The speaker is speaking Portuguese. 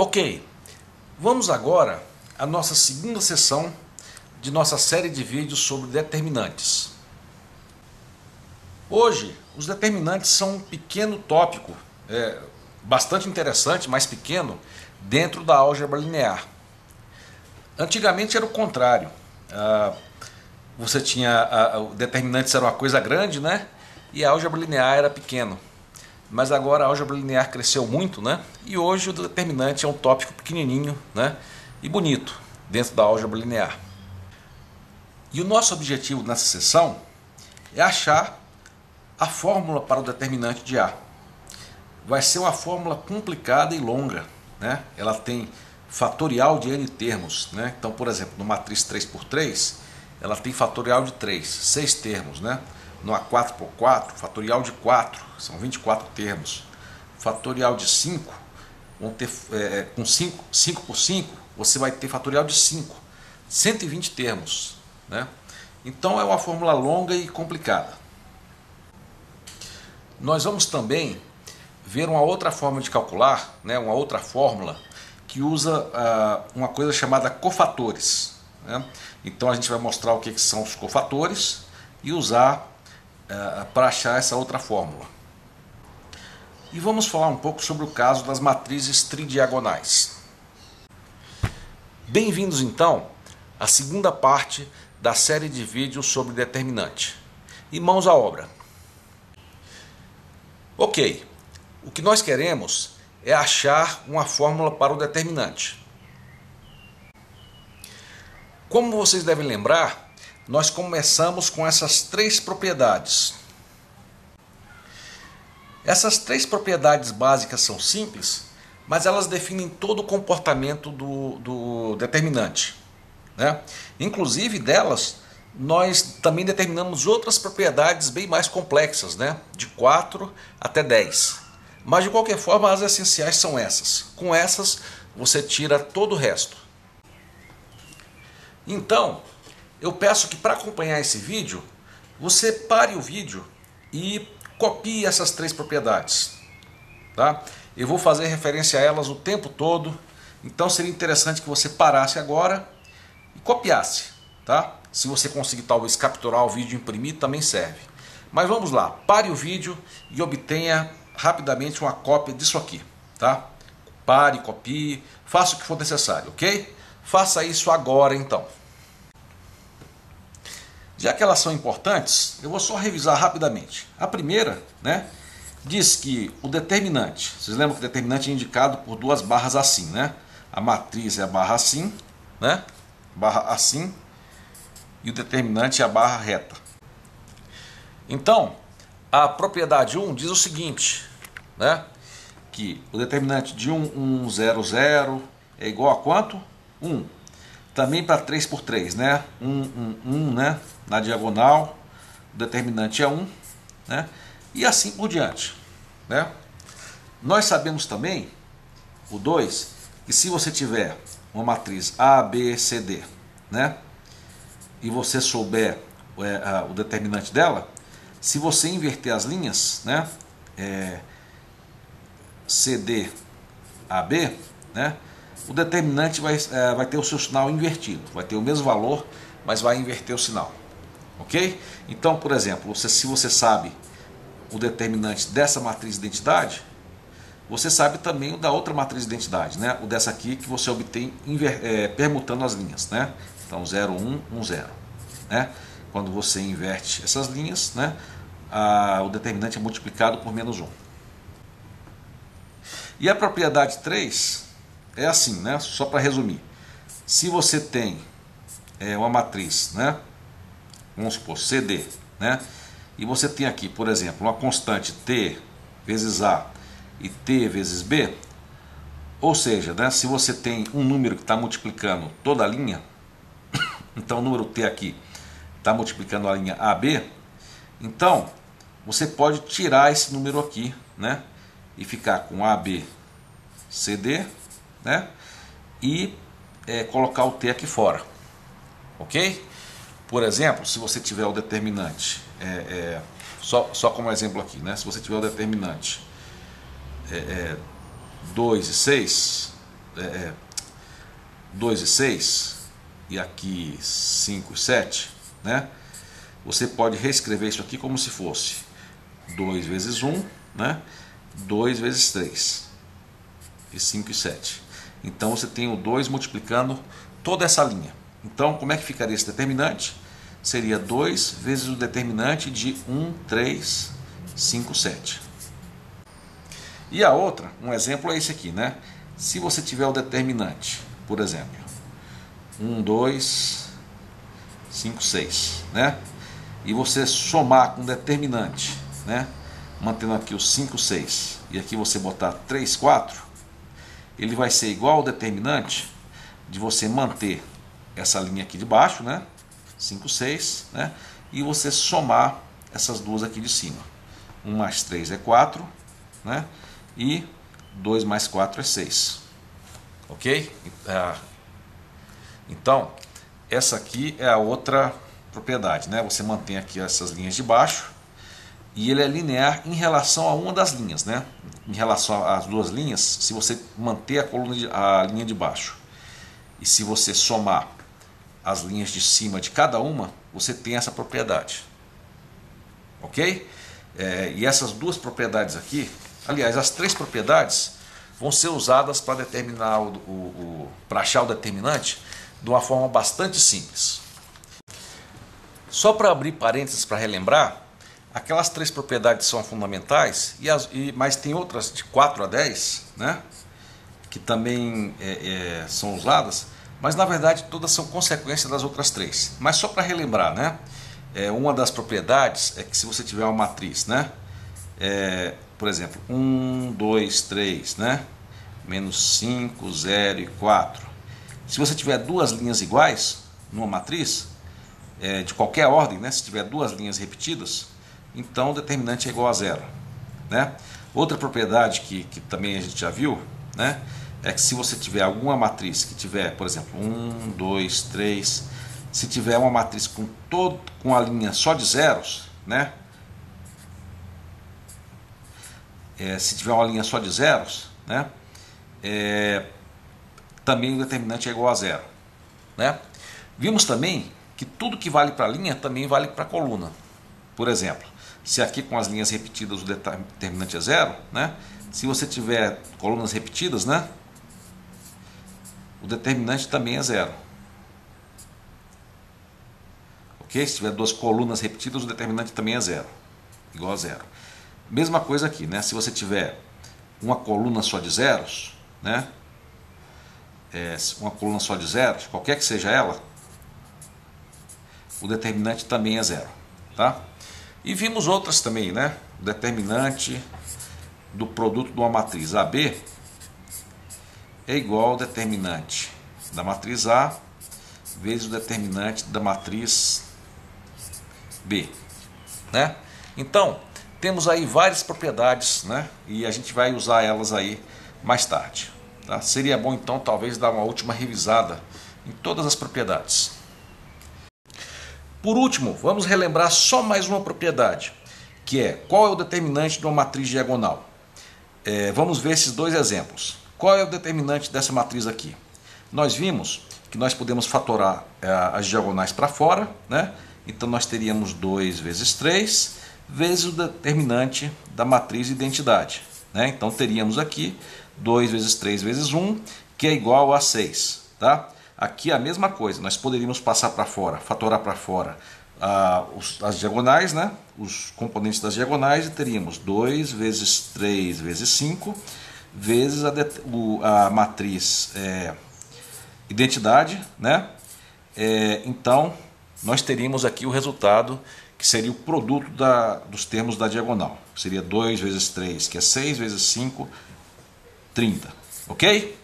Ok, vamos agora à nossa segunda sessão de nossa série de vídeos sobre determinantes. Hoje, os determinantes são um pequeno tópico, bastante interessante, mas pequeno, dentro da álgebra linear. Antigamente era o contrário. Você tinha determinantes era uma coisa grande, né? E a álgebra linear era pequeno. Mas agora a álgebra linear cresceu muito, né? E hoje o determinante é um tópico pequenininho, né? E bonito dentro da álgebra linear. E o nosso objetivo nessa sessão é achar a fórmula para o determinante de A. Vai ser uma fórmula complicada e longa, né? Ela tem fatorial de n termos, né? Então, por exemplo, no matriz 3×3, ela tem fatorial de 3, 6 termos, né? No A4×4, fatorial de 4, são 24 termos. Fatorial de 5, vão ter, com 5×5, você vai ter fatorial de 5, 120 termos, né? Então é uma fórmula longa e complicada. Nós vamos também ver uma outra forma de calcular, né? Uma outra fórmula que usa uma coisa chamada cofatores, né? Então a gente vai mostrar o que são os cofatores e usar para achar essa outra fórmula. E vamos falar um pouco sobre o caso das matrizes tridiagonais. Bem-vindos então à segunda parte da série de vídeos sobre determinante. E mãos à obra. Ok, o que nós queremos é achar uma fórmula para o determinante. Como vocês devem lembrar, nós começamos com essas três propriedades. Essas três propriedades básicas são simples, mas elas definem todo o comportamento do determinante, né? Inclusive delas, nós também determinamos outras propriedades bem mais complexas, né? De 4 até 10. Mas de qualquer forma, as essenciais são essas. Com essas, você tira todo o resto. Então, eu peço que para acompanhar esse vídeo, você pare o vídeo e copie essas três propriedades, tá? Eu vou fazer referência a elas o tempo todo, então seria interessante que você parasse agora e copiasse, tá? Se você conseguir talvez capturar o vídeo e imprimir, também serve. Mas vamos lá, pare o vídeo e obtenha rapidamente uma cópia disso aqui, tá? Pare, copie, faça o que for necessário, ok? Faça isso agora então. Já que elas são importantes, eu vou só revisar rapidamente. A primeira, né, diz que o determinante, vocês lembram que o determinante é indicado por duas barras assim, né? A matriz é a barra assim, né? Barra assim, e o determinante é a barra reta. Então, a propriedade 1 diz o seguinte, né? Que o determinante de 1, 1, 0, 0 é igual a quanto? 1. Também para 3×3, né? 1, 1, 1, né? Na diagonal, o determinante é 1, né? E assim por diante, né? Nós sabemos também, o 2, que se você tiver uma matriz A, B, C, D, né? E você souber o determinante dela, se você inverter as linhas, né? CD, AB, né? O determinante vai ter o seu sinal invertido, vai ter o mesmo valor, mas vai inverter o sinal, ok? Então, por exemplo, se você sabe o determinante dessa matriz de identidade, você sabe também o da outra matriz de identidade, né? O dessa aqui que você obtém permutando as linhas, né? Então 0, 1, 1, 0, né? Quando você inverte essas linhas, né? O determinante é multiplicado por -1. E a propriedade 3 é assim, né? Só para resumir. Se você tem uma matriz, né? Vamos supor, CD, né? E você tem aqui, por exemplo, uma constante T vezes A e T vezes B, ou seja, né? Se você tem um número que está multiplicando toda a linha, então o número T aqui está multiplicando a linha AB, então você pode tirar esse número aqui, né? E ficar com AB, CD, né? E colocar o T aqui fora, ok? Por exemplo, se você tiver o determinante, só como exemplo aqui, né? Se você tiver o determinante 2 e 6, 2 e 6, e aqui 5 e 7, né? Você pode reescrever isso aqui como se fosse 2 vezes 1, né? 2 vezes 3, e 5 e 7. Então você tem o 2 multiplicando toda essa linha. Então como é que ficaria esse determinante? Seria 2 vezes o determinante de 1, 3, 5, 7. E a outra, um exemplo é esse aqui, né? Se você tiver o determinante, por exemplo, 1, 2, 5, 6, né? E você somar com o determinante, né? Mantendo aqui o 5, 6, e aqui você botar 3, 4, ele vai ser igual ao determinante de você manter essa linha aqui de baixo, né? 5, 6, né? E você somar essas duas aqui de cima. 1 mais 3 é 4, né? E 2 mais 4 é 6. Ok? Então, essa aqui é a outra propriedade, né? Você mantém aqui essas linhas de baixo e ele é linear em relação a uma das linhas, né? Em relação às duas linhas, se você manter a linha de baixo e se você somar as linhas de cima de cada uma, você tem essa propriedade. Ok? E essas duas propriedades aqui, aliás, as três propriedades vão ser usadas para determinar para achar o determinante de uma forma bastante simples. Só para abrir parênteses para relembrar, aquelas três propriedades são fundamentais, mas tem outras de 4 a 10, né, que também são usadas, mas na verdade todas são consequências das outras três. Mas só para relembrar, né, uma das propriedades é que se você tiver uma matriz, né, por exemplo, 1, 2, 3, né, menos 5, 0 e 4. Se você tiver duas linhas iguais numa matriz, de qualquer ordem, né, se tiver duas linhas repetidas, então o determinante é igual a 0. Né? Outra propriedade que também a gente já viu, né, é que se você tiver alguma matriz que tiver, por exemplo, 1, 2, 3, se tiver uma matriz com a linha só de zeros, né, se tiver uma linha só de zeros, né, também o determinante é igual a 0. Né? Vimos também que tudo que vale para a linha também vale para a coluna. Por exemplo, se aqui com as linhas repetidas o determinante é 0, né? Se você tiver colunas repetidas, né, o determinante também é 0. Ok? Se tiver duas colunas repetidas, o determinante também é 0. Igual a 0. Mesma coisa aqui, né? Se você tiver uma coluna só de zeros, né? Uma coluna só de zeros, qualquer que seja ela, o determinante também é 0. Tá? E vimos outras também, né? O determinante do produto de uma matriz AB é igual ao determinante da matriz A vezes o determinante da matriz B. Né? Então, temos aí várias propriedades, né? E a gente vai usar elas aí mais tarde. Tá? Seria bom então talvez dar uma última revisada em todas as propriedades. Por último, vamos relembrar só mais uma propriedade, que é qual é o determinante de uma matriz diagonal. Vamos ver esses dois exemplos. Qual é o determinante dessa matriz aqui? Nós vimos que nós podemos fatorar as diagonais para fora, né? Então nós teríamos 2 vezes 3 vezes o determinante da matriz de identidade. Né? Então teríamos aqui 2 vezes 3 vezes 1, que é igual a 6. Tá? Aqui a mesma coisa, nós poderíamos passar para fora, fatorar para fora as diagonais, né? Os componentes das diagonais, e teríamos 2 vezes 3 vezes 5 vezes a matriz identidade, né? Então nós teríamos aqui o resultado que seria o produto dos termos da diagonal. Seria 2 vezes 3, que é 6 vezes 5, 30. Ok?